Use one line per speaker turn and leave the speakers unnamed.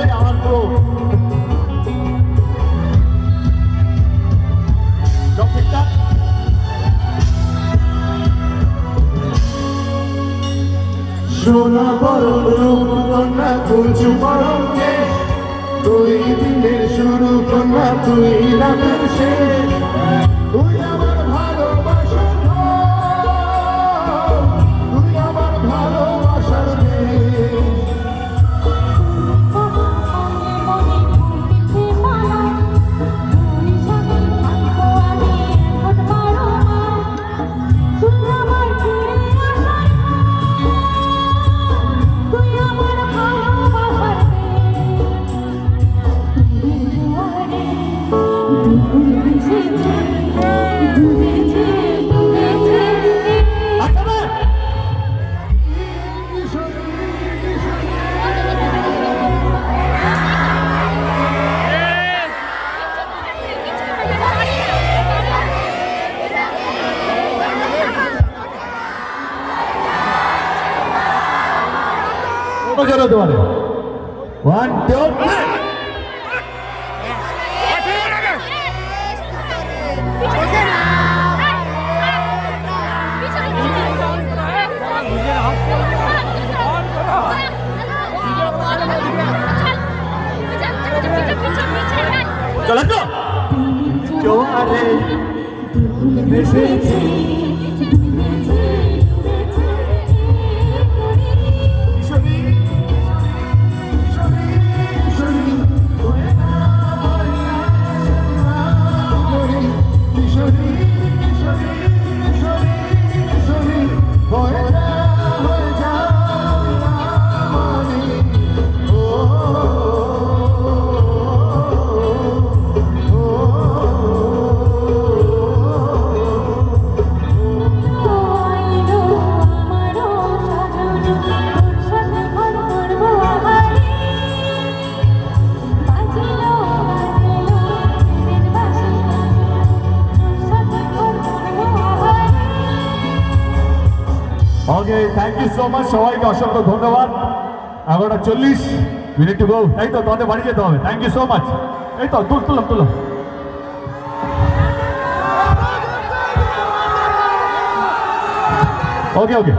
বলে আমার তো সব ঠিকঠাক। সোনা বরণ রূপকন্যা কুচু পরঙ্গে, তুই দিনের শুরু কন্যা তুই রাতের শেষ, তুই আমার ভালোবাসার ঘর, তুই আমার ভালোবাসার দেশ। জানাতে পারে 1 2 চলো তো জোয়ারে ভেসেছি ওকে, থ্যাংক ইউ সো মাচ, সবাইকে অসংখ্য ধন্যবাদ। 11:40 মিনিট টু গো, তাই তো তোমাদের বাড়ি যেতে হবে। Thank you so much. এই তো তুললাম ওকে ওকে।